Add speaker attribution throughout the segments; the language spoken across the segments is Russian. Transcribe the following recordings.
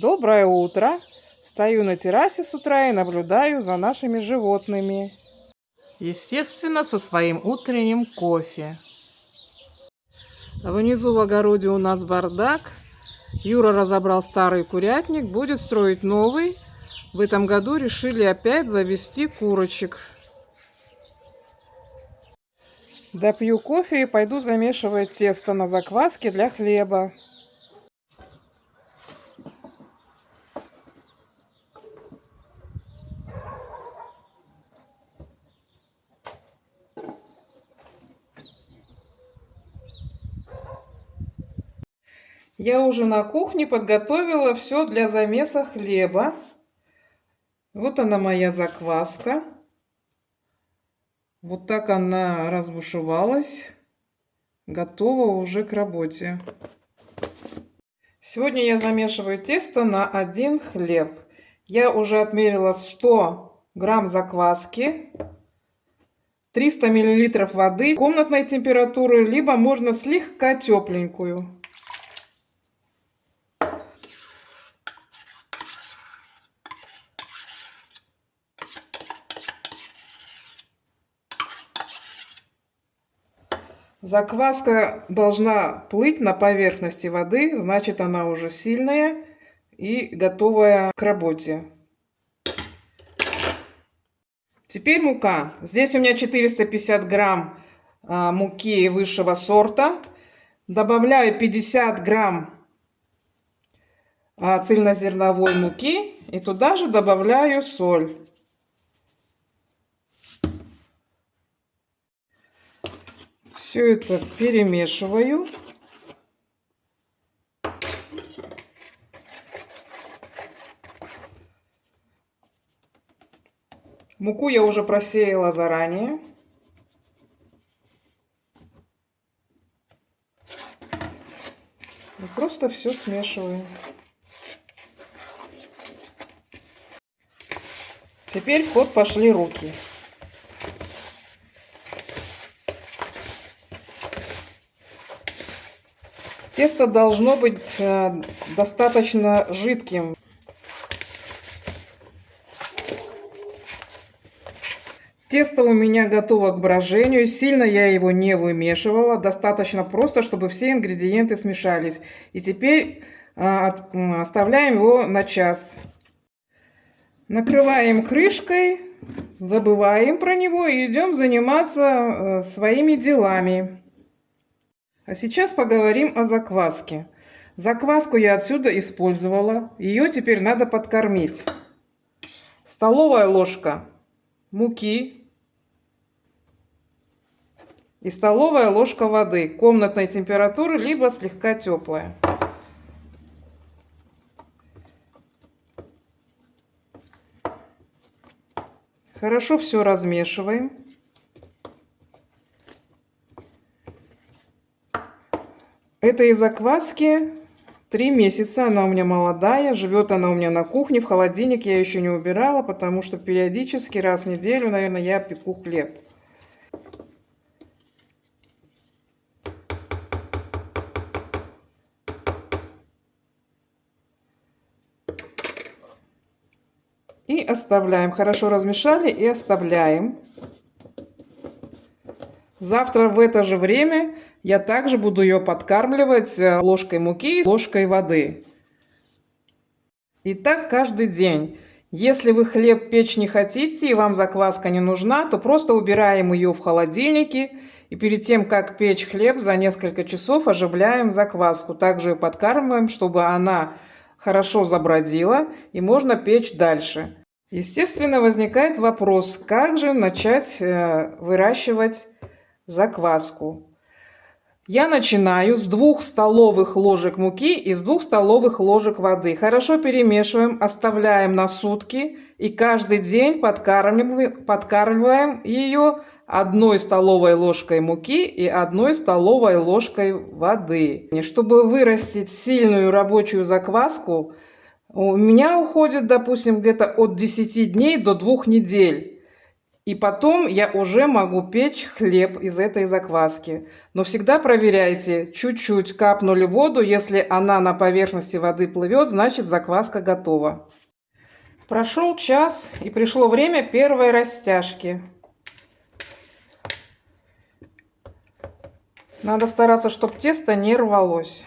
Speaker 1: Доброе утро! Стою на террасе с утра и наблюдаю за нашими животными. Естественно, со своим утренним кофе. Внизу в огороде у нас бардак. Юра разобрал старый курятник, будет строить новый. В этом году решили опять завести курочек. Допью кофе и пойду замешивать тесто на закваске для хлеба. Я уже на кухне подготовила все для замеса хлеба. Вот она моя закваска. Вот так она разбушевалась. Готова уже к работе. Сегодня я замешиваю тесто на один хлеб. Я уже отмерила 100 грамм закваски, 300 миллилитров воды комнатной температуры, либо можно слегка тепленькую. Закваска должна плыть на поверхности воды, значит, она уже сильная и готовая к работе. Теперь мука. Здесь у меня 450 грамм муки высшего сорта. Добавляю 50 грамм цельнозерновой муки и туда же добавляю соль. Все это перемешиваю. Муку я уже просеяла заранее. И просто все смешиваю. Теперь в ход пошли руки. Тесто должно быть достаточно жидким. Тесто у меня готово к брожению. Сильно я его не вымешивала. Достаточно просто, чтобы все ингредиенты смешались. И теперь оставляем его на час. Накрываем крышкой, забываем про него и идем заниматься своими делами. А сейчас поговорим о закваске. Закваску я отсюда использовала. Ее теперь надо подкормить. Столовая ложка муки и столовая ложка воды комнатной температуры, либо слегка теплая. Хорошо все размешиваем. Этой закваске 3 месяца, она у меня молодая, живет она у меня на кухне, в холодильник я еще не убирала, потому что периодически, раз в неделю, наверное, я пеку хлеб. И оставляем, хорошо размешали и оставляем. Завтра в это же время я также буду ее подкармливать ложкой муки и ложкой воды. И так каждый день. Если вы хлеб печь не хотите и вам закваска не нужна, то просто убираем ее в холодильнике. И перед тем, как печь хлеб, за несколько часов оживляем закваску. Также ее подкармливаем, чтобы она хорошо забродила и можно печь дальше. Естественно, возникает вопрос, как же начать выращивать закваску. Я начинаю с 2 столовых ложек муки и с 2 столовых ложек воды. Хорошо перемешиваем, оставляем на сутки и каждый день подкармливаем ее 1 столовой ложкой муки и 1 столовой ложкой воды. Чтобы вырастить сильную рабочую закваску, у меня уходит, допустим, где-то от 10 дней до 2 недель. И потом я уже могу печь хлеб из этой закваски. Но всегда проверяйте, чуть-чуть капнули воду, если она на поверхности воды плывет, значит закваска готова. Прошел час и пришло время первой растяжки. Надо стараться, чтобы тесто не рвалось.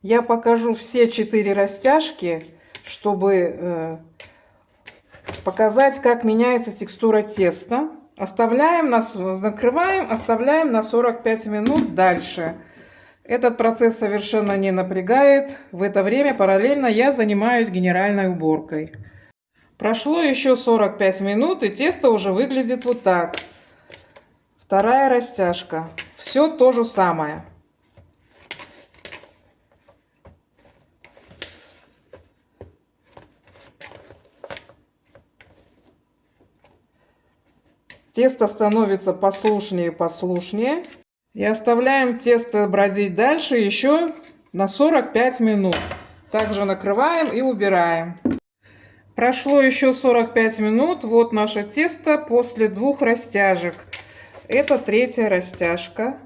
Speaker 1: Я покажу все 4 растяжки, чтобы показать, как меняется текстура теста. Накрываем, оставляем на 45 минут дальше. Этот процесс совершенно не напрягает. В это время параллельно я занимаюсь генеральной уборкой. Прошло еще 45 минут, и тесто уже выглядит вот так. Вторая растяжка. Все то же самое. Тесто становится послушнее и послушнее. И оставляем тесто бродить дальше еще на 45 минут. Также накрываем и убираем. Прошло еще 45 минут. Вот наше тесто после 2 растяжек. Это 3-я растяжка.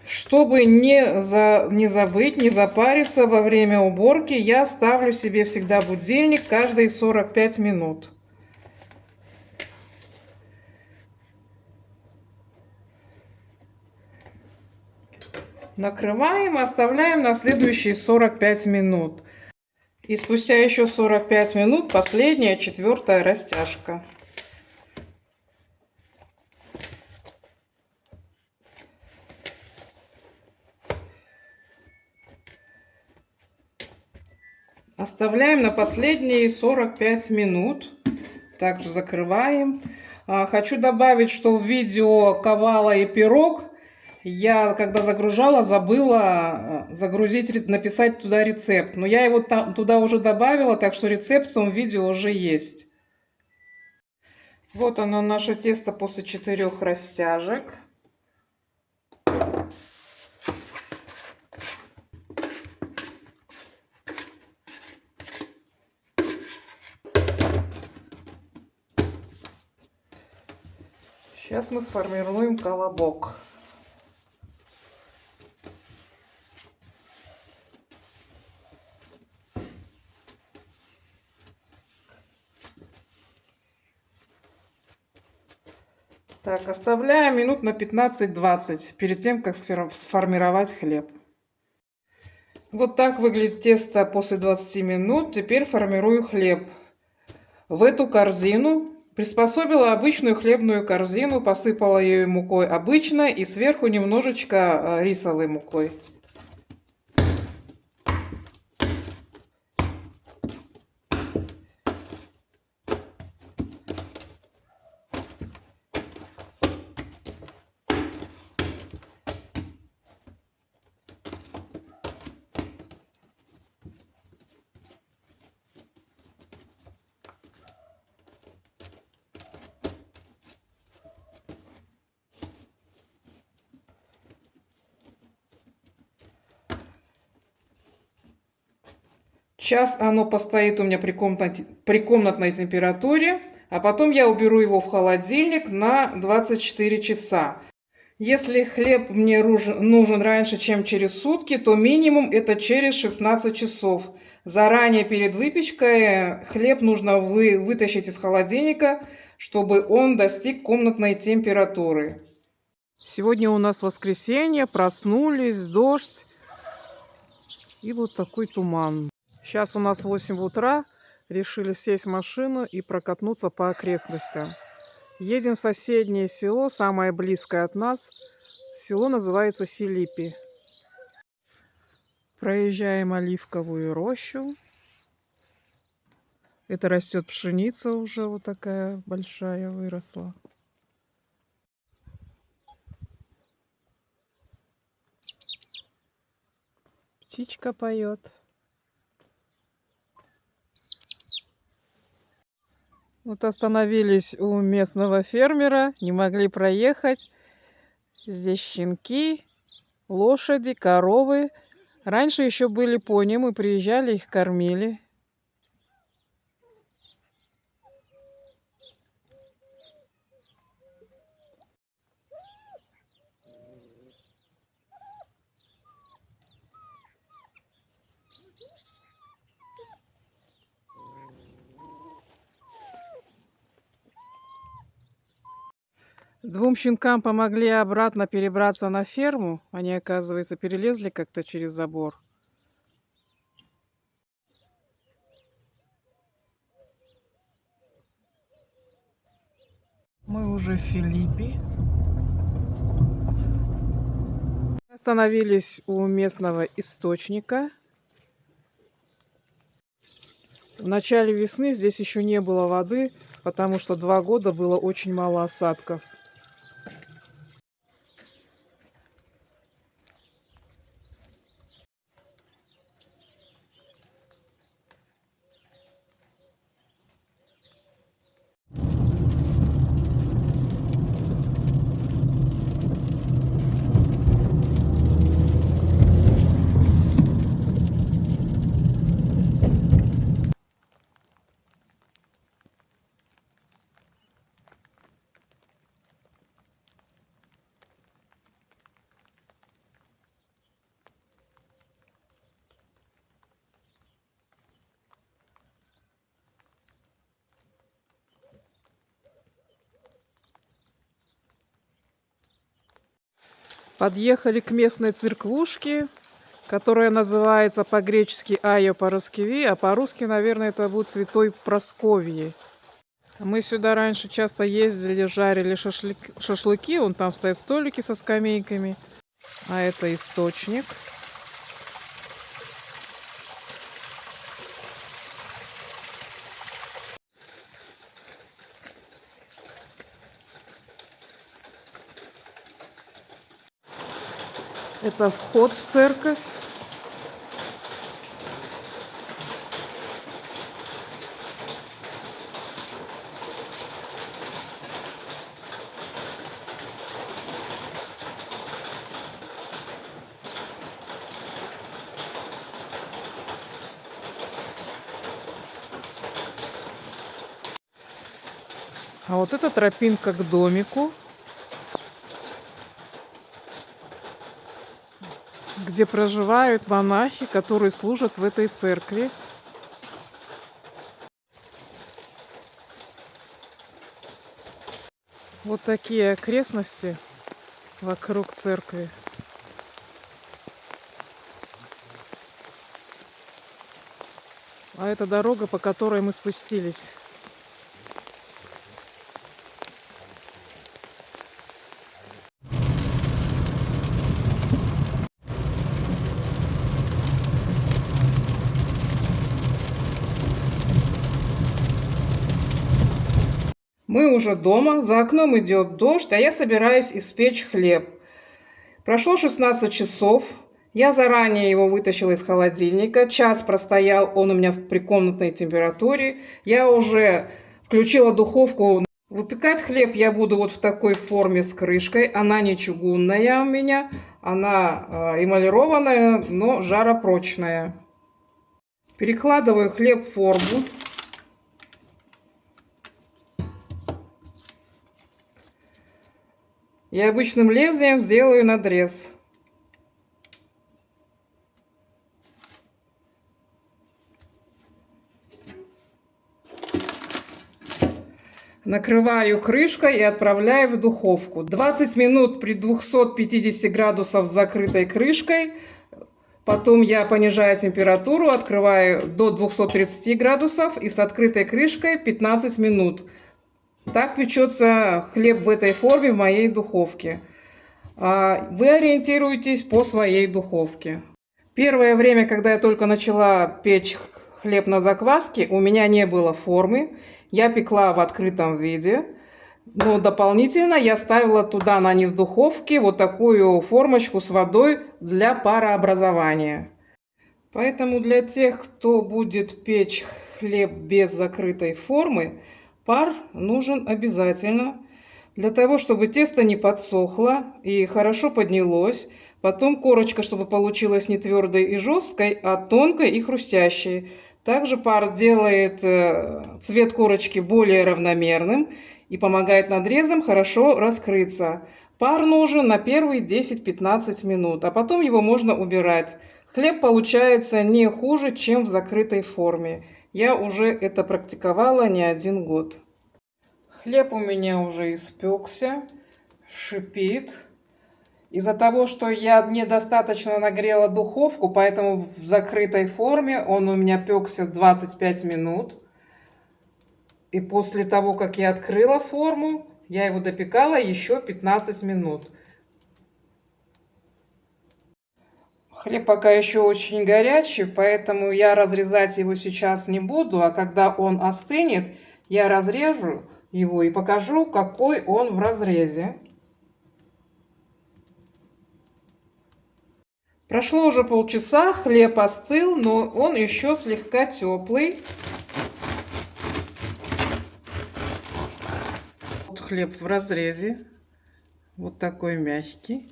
Speaker 1: Чтобы не забыть, не запариться во время уборки, я ставлю себе всегда будильник каждые 45 минут. Накрываем и оставляем на следующие 45 минут. И спустя еще 45 минут последняя 4-я растяжка. Оставляем на последние 45 минут. Также закрываем. Хочу добавить, что в видео «Кавала и пирог» я, когда загружала, забыла загрузить, написать туда рецепт. Но я его туда уже добавила, так что рецепт в том видео уже есть. Вот оно, наше тесто после 4 растяжек. Сейчас мы сформируем колобок. Так, оставляем минут на 15-20 перед тем, как сформировать хлеб. Вот так выглядит тесто после 20 минут. Теперь формирую хлеб. В эту корзину приспособила обычную хлебную корзину, посыпала ее мукой обычной и сверху немножечко рисовой мукой. Час оно постоит у меня при комнатной температуре, а потом я уберу его в холодильник на 24 часа. Если хлеб мне нужен раньше, чем через сутки, то минимум это через 16 часов. Заранее перед выпечкой хлеб нужно вытащить из холодильника, чтобы он достиг комнатной температуры. Сегодня у нас воскресенье, проснулись, дождь и вот такой туман. Сейчас у нас 8 утра, решили сесть в машину и прокатнуться по окрестностям. Едем в соседнее село, самое близкое от нас. Село называется Филиппи. Проезжаем оливковую рощу. Это растет пшеница уже вот такая большая выросла. Птичка поет. Вот остановились у местного фермера, не могли проехать. Здесь щенки, лошади, коровы. Раньше еще были пони, мы приезжали, их кормили. Двум щенкам помогли обратно перебраться на ферму. Они, оказывается, перелезли как-то через забор. Мы уже в Филиппе. Остановились у местного источника. В начале весны здесь еще не было воды, потому что 2 года было очень мало осадков. Подъехали к местной церквушке, которая называется по-гречески Айо Параскеви, а по-русски, наверное, это будет Святой Просковьи. Мы сюда раньше часто ездили, жарили шашлыки. Вон там стоят столики со скамейками. А это источник. Это вход в церковь. А вот это тропинка к домику, где проживают монахи, которые служат в этой церкви. Вот такие окрестности вокруг церкви. А это дорога, по которой мы спустились. Мы уже дома, за окном идет дождь, а я собираюсь испечь хлеб. Прошло 16 часов, я заранее его вытащила из холодильника, час простоял он у меня при комнатной температуре. Я уже включила духовку. Выпекать хлеб я буду вот в такой форме с крышкой, она не чугунная у меня, она эмалированная, но жаропрочная. Перекладываю хлеб в форму. И обычным лезвием сделаю надрез. Накрываю крышкой и отправляю в духовку. 20 минут при 250 градусах с закрытой крышкой. Потом я понижаю температуру, открываю до 230 градусов и с открытой крышкой 15 минут. Так печется хлеб в этой форме в моей духовке. Вы ориентируетесь по своей духовке. Первое время, когда я только начала печь хлеб на закваске, у меня не было формы. Я пекла в открытом виде. Но дополнительно я ставила туда на низ духовки вот такую формочку с водой для парообразования. Поэтому для тех, кто будет печь хлеб без закрытой формы, пар нужен обязательно. Для того, чтобы тесто не подсохло и хорошо поднялось, Потом корочка, чтобы получилась не твердой и жесткой, а тонкой и хрустящей. Также пар делает цвет корочки более равномерным и помогает надрезам хорошо раскрыться. Пар нужен на первые 10-15 минут, а потом его можно убирать. Хлеб получается не хуже, чем в закрытой форме. Я уже это практиковала не 1 год. Хлеб у меня уже испекся, шипит. Из-за того, что я недостаточно нагрела духовку, поэтому в закрытой форме он у меня пекся 25 минут. И после того, как я открыла форму, я его допекала еще 15 минут. Хлеб пока еще очень горячий, поэтому я разрезать его сейчас не буду, а когда он остынет, я разрежу его и покажу, какой он в разрезе. Прошло уже полчаса, хлеб остыл, но он еще слегка теплый. Вот хлеб в разрезе, вот такой мягкий.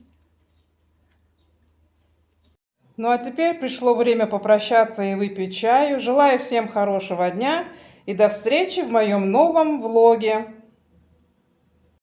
Speaker 1: Ну а теперь пришло время попрощаться и выпить чаю. Желаю всем хорошего дня и до встречи в моем новом влоге.